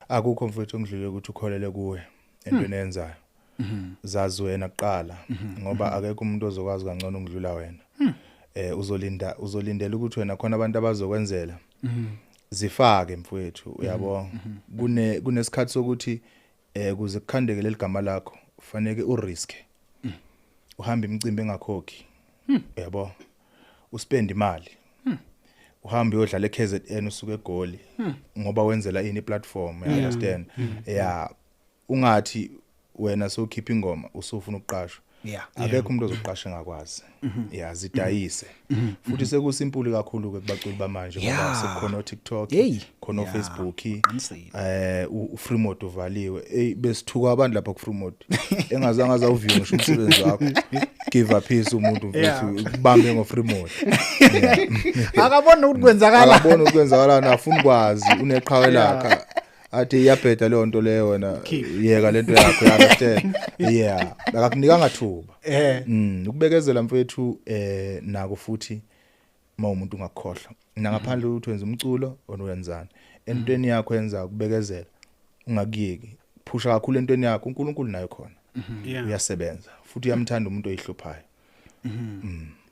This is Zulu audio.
akukho mfowethu ongidlule ukuthi ukholele kuwe entweni enzayo zazi wena kuqala ngoba akekho umuntu ozokwazi kangcono ngidlula wena uzolindela ukuthi wena khona abantu abazokwenzela zifake mfowethu uyabona kunesikhathi sokuthi kuze kukhandeke leligama lakho ufanele uriske uhamba imicimbi engakhokhi uyabona uspend imali uhamba uyodlala eKZN usuke eGoli ngoba wenzela ini platform you understand ungathi wena sokhipha ingoma usufuna ukuqashwa akekho umuntu ozokuqasha ngakwazi zidayise futhi sekusimple kakhulu ke kubaculi bamanje ngoba sekukhona uTikTok khona uFacebook uFree Mode uvaliwe besithuka abantu lapha kuFree Mode engazange azawuview ngisho umsebenzi wakho give a peace umuntu mfethu kubambe ngoFree Mode akabona ukuthi kwenzakala nafuna ukwazi uneqhawe lakhe athi iyabheda leyo nto leyo wena yeka lento yakho understand akakunikanga thuba ukubekezela mfethu nako futhi umuntu ungakhohlwa ngaphandle ukuthi wenza umculo onwenzana entweni yakho yenza ukubekezela ungakuyeki phusha kakhulu entweni yakho uNkulunkulu nayo khona uyasebenza futhi uyamthanda umuntu oyihluphayo